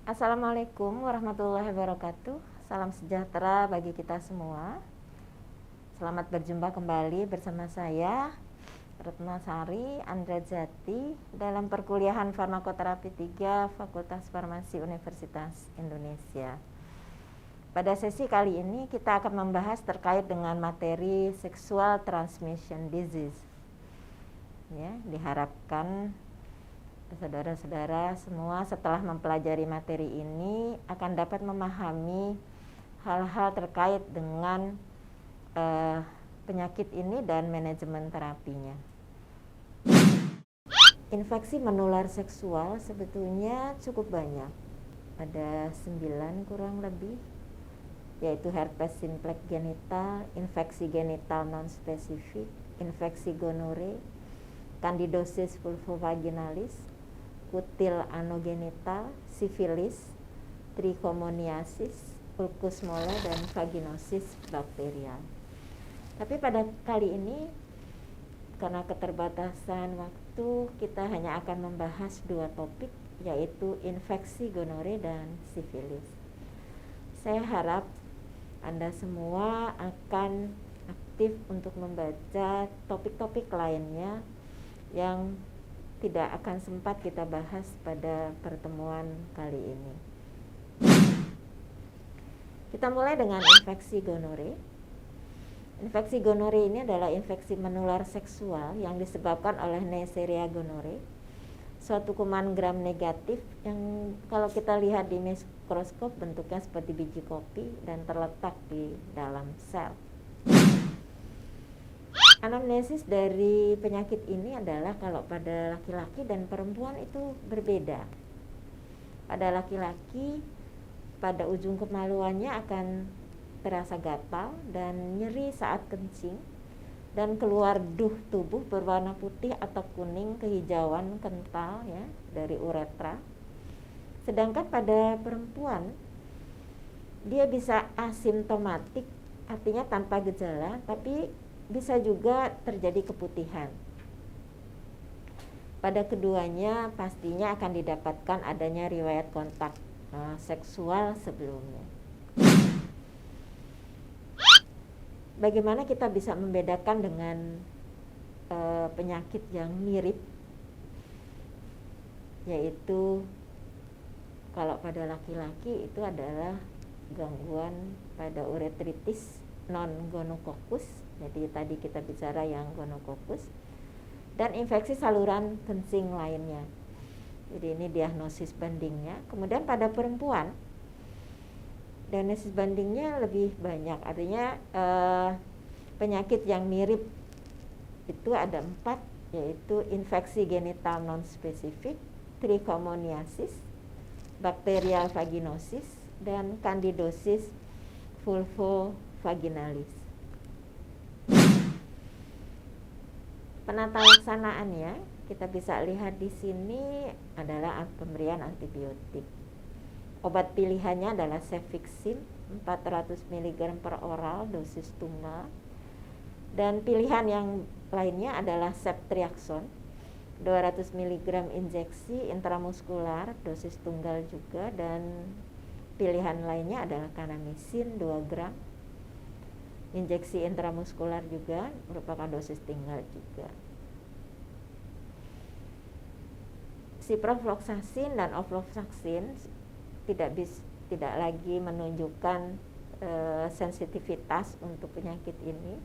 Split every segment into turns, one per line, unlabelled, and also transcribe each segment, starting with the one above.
Assalamualaikum warahmatullahi wabarakatuh. Salam sejahtera bagi kita semua. Selamat berjumpa kembali bersama saya Retno Sari Andrajati dalam perkuliahan Farmakoterapi 3 Fakultas Farmasi Universitas Indonesia. Pada sesi kali ini kita akan membahas terkait dengan materi sexual transmission disease. Ya, diharapkan saudara-saudara semua setelah mempelajari materi ini akan dapat memahami hal-hal terkait dengan penyakit ini dan manajemen terapinya. Infeksi menular seksual sebetulnya cukup banyak. Ada 9 kurang lebih, yaitu herpes simplex genital, infeksi genital non-spesifik, infeksi gonore, candidosis vulvovaginalis, kutil anogenital, sifilis, trichomoniasis, ulcus mola, dan vaginosis bakterial. Tapi pada kali ini karena keterbatasan waktu, kita hanya akan membahas 2 topik, yaitu infeksi gonore dan sifilis. Saya harap Anda semua akan aktif untuk membaca topik-topik lainnya yang tidak akan sempat kita bahas pada pertemuan kali ini. Kita mulai dengan infeksi gonore. Infeksi gonore ini adalah infeksi menular seksual yang disebabkan oleh Neisseria gonorrhoeae, suatu kuman gram negatif yang kalau kita lihat di mikroskop bentuknya seperti biji kopi dan terletak di dalam sel. Anamnesis dari penyakit ini adalah kalau pada laki-laki dan perempuan itu berbeda. Pada laki-laki, pada ujung kemaluannya akan terasa gatal dan nyeri saat kencing, dan keluar duh tubuh berwarna putih atau kuning kehijauan kental ya dari uretra. Sedangkan pada perempuan, dia bisa asimptomatik, artinya tanpa gejala, tapi bisa juga terjadi keputihan. Pada keduanya pastinya akan didapatkan adanya riwayat kontak seksual sebelumnya. Bagaimana kita bisa membedakan dengan penyakit yang mirip, yaitu kalau pada laki-laki itu adalah gangguan pada uretritis non-gonococcus. Jadi tadi kita bicara yang gonococcus, dan infeksi saluran kencing lainnya. Jadi ini diagnosis bandingnya. Kemudian pada perempuan, diagnosis bandingnya lebih banyak. Artinya penyakit yang mirip itu ada 4, yaitu infeksi genital non-spesifik, trichomoniasis, bacterial vaginosis, dan candidosis vulvovaginalis. Penata laksanaannya kita bisa lihat di sini adalah pemberian antibiotik. Obat pilihannya adalah cefixime 400 mg per oral dosis tunggal, dan pilihan yang lainnya adalah ceftriaxone 200 mg injeksi intramuskular dosis tunggal juga, dan pilihan lainnya adalah kanamisin 2 gram injeksi intramuskular juga, merupakan dosis tunggal juga. Ciprofloxacin dan ofloxacin tidak lagi menunjukkan sensitivitas untuk penyakit ini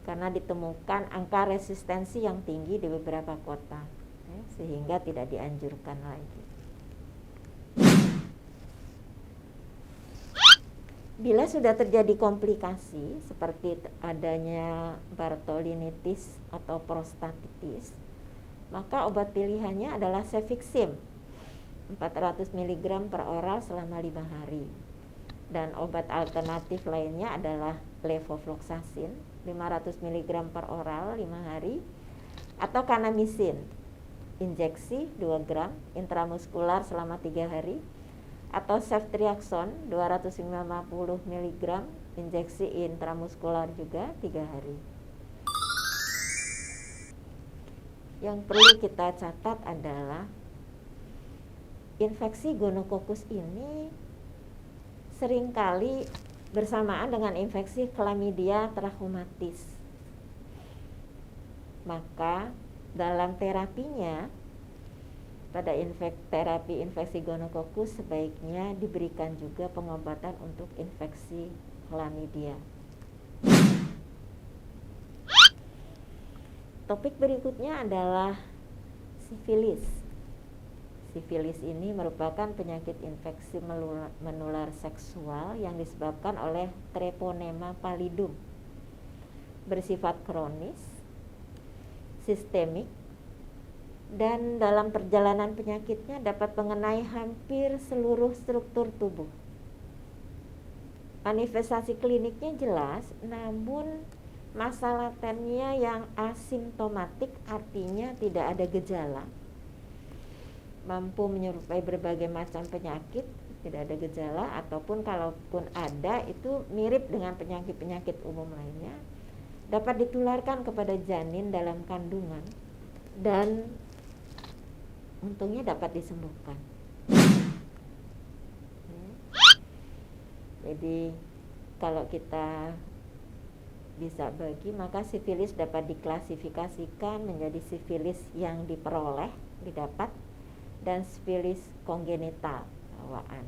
karena ditemukan angka resistensi yang tinggi di beberapa kota, sehingga tidak dianjurkan lagi. Bila sudah terjadi komplikasi seperti adanya Bartholinitis atau prostatitis, maka obat pilihannya adalah cefixime 400 mg per oral selama 5 hari. Dan obat alternatif lainnya adalah levofloxacin 500 mg per oral 5 hari, atau kanamisin injeksi 2 gram intramuskular selama 3 hari, atau ceftriaxone 250 mg injeksi intramuskular juga 3 hari. Yang perlu kita catat adalah infeksi gonokokus ini seringkali bersamaan dengan infeksi Chlamydia trachomatis. Maka dalam terapinya, pada terapi infeksi gonokokus sebaiknya diberikan juga pengobatan untuk infeksi Chlamydia. Topik berikutnya adalah sifilis. Sifilis ini merupakan penyakit infeksi menular seksual yang disebabkan oleh Treponema pallidum. Bersifat kronis, sistemik, dan dalam perjalanan penyakitnya dapat mengenai hampir seluruh struktur tubuh. Manifestasi kliniknya jelas, namun masa latennya yang asimptomatik, artinya tidak ada gejala, mampu menyerupai berbagai macam penyakit, tidak ada gejala, ataupun kalaupun ada itu mirip dengan penyakit-penyakit umum lainnya, dapat ditularkan kepada janin dalam kandungan dan untungnya dapat disembuhkan. Jadi kalau kita bisa bagi, maka sifilis dapat diklasifikasikan menjadi sifilis yang diperoleh, didapat, dan sifilis kongenital, bawaan.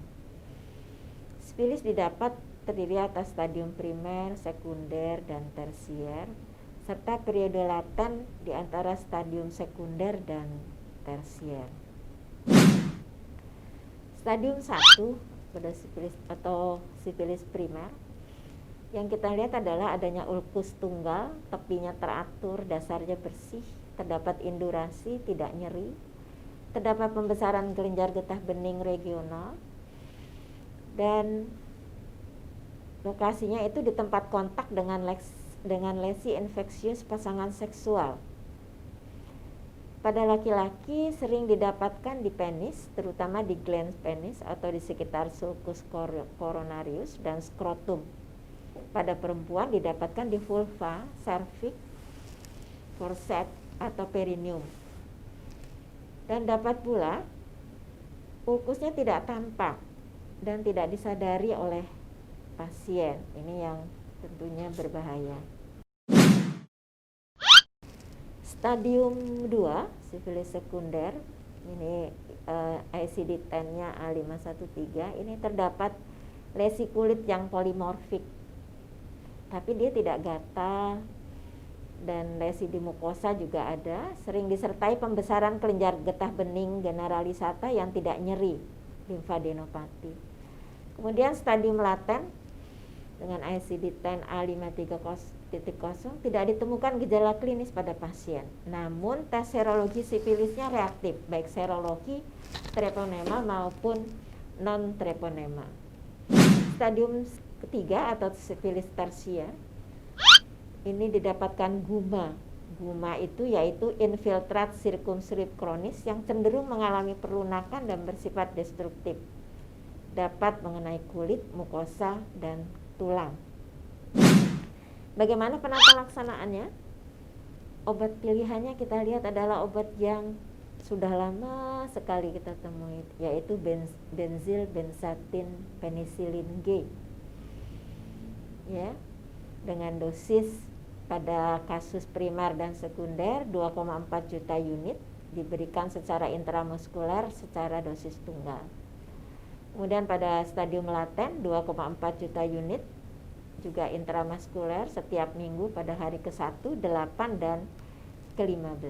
Sifilis didapat terdiri atas stadium primer, sekunder, dan tersier, serta periode laten di antara stadium sekunder dan tersier. Stadium 1 pada sifilis atau sifilis primer yang kita lihat adalah adanya ulkus tunggal, tepinya teratur, dasarnya bersih, terdapat indurasi, tidak nyeri, terdapat pembesaran kelenjar getah bening regional, dan lokasinya itu di tempat kontak dengan lesi infeksius pasangan seksual. Pada laki-laki sering didapatkan di penis, terutama di glans penis atau di sekitar sulcus coronarius dan skrotum. Pada perempuan didapatkan di vulva, cervix, forset, atau perineum. Dan dapat pula ulkusnya tidak tampak dan tidak disadari oleh pasien. Ini yang tentunya berbahaya. Stadium 2, sifilis sekunder, ini ICD-10-nya A513, ini terdapat lesi kulit yang polimorfik, tapi dia tidak gatal, dan lesi di mukosa juga ada, sering disertai pembesaran kelenjar getah bening generalisata yang tidak nyeri, limfadenopati. Kemudian stadium laten dengan ICD-10 A530 tidak ditemukan gejala klinis pada pasien, namun tes serologi sifilisnya reaktif, baik serologi treponema maupun non treponema. Stadium ketiga atau sifilis tersier ini didapatkan guma. Guma itu yaitu infiltrat sirkumskrip kronis yang cenderung mengalami perlunakan dan bersifat destruktif, dapat mengenai kulit, mukosa, dan tulang. Bagaimana penata laksanaannya? Obat pilihannya kita lihat adalah obat yang sudah lama sekali kita temui, yaitu benzil benzatin penisilin G, ya, dengan dosis pada kasus primer dan sekunder 2,4 juta unit, diberikan secara intramuskuler secara dosis tunggal. Kemudian pada stadium laten 2,4 juta unit juga intramuskuler setiap minggu pada hari ke-1, 8, dan ke-15.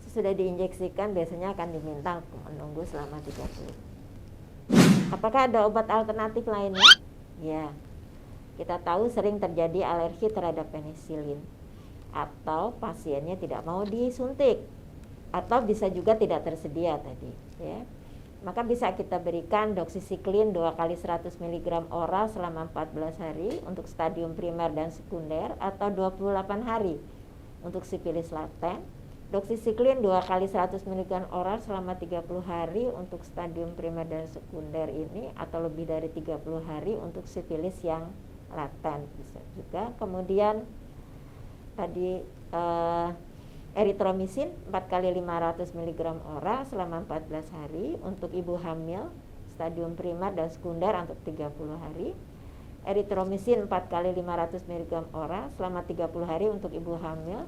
Sesudah diinjeksikan biasanya akan diminta menunggu selama 30. Apakah ada obat alternatif lainnya? Ya, kita tahu sering terjadi alergi terhadap penisilin, atau pasiennya tidak mau disuntik, atau bisa juga tidak tersedia tadi, ya. Maka bisa kita berikan doksisiklin 2 kali 100 mg oral selama 14 hari untuk stadium primer dan sekunder, atau 28 hari untuk sifilis laten. Doksisiklin 2 kali 100 mg oral selama 30 hari untuk stadium primer dan sekunder ini, atau lebih dari 30 hari untuk sifilis yang laten bisa juga. Kemudian tadi Eritromisin 4 kali 500 mg oral selama 14 hari untuk ibu hamil stadium primer dan sekunder untuk 30 hari. Eritromisin 4 kali 500 mg oral selama 30 hari untuk ibu hamil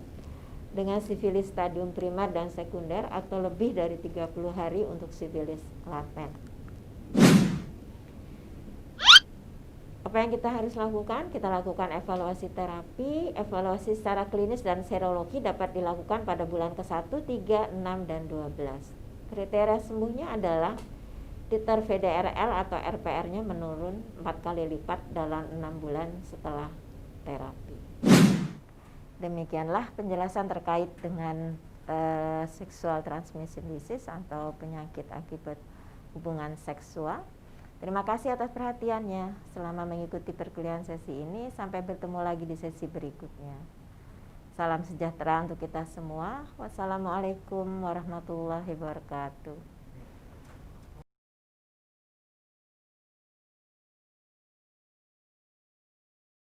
dengan sifilis stadium primer dan sekunder atau lebih dari 30 hari untuk sifilis laten. Apa yang kita harus lakukan? Kita lakukan evaluasi terapi, evaluasi secara klinis dan serologi dapat dilakukan pada bulan ke-1, 3, 6, dan 12. Kriteria sembuhnya adalah titer VDRL atau RPR-nya menurun 4 kali lipat dalam 6 bulan setelah terapi. Demikianlah penjelasan terkait dengan sexual transmission disease atau penyakit akibat hubungan seksual. Terima kasih atas perhatiannya selama mengikuti perkuliahan sesi ini. Sampai bertemu lagi di sesi berikutnya. Salam sejahtera untuk kita semua. Wassalamualaikum warahmatullahi wabarakatuh.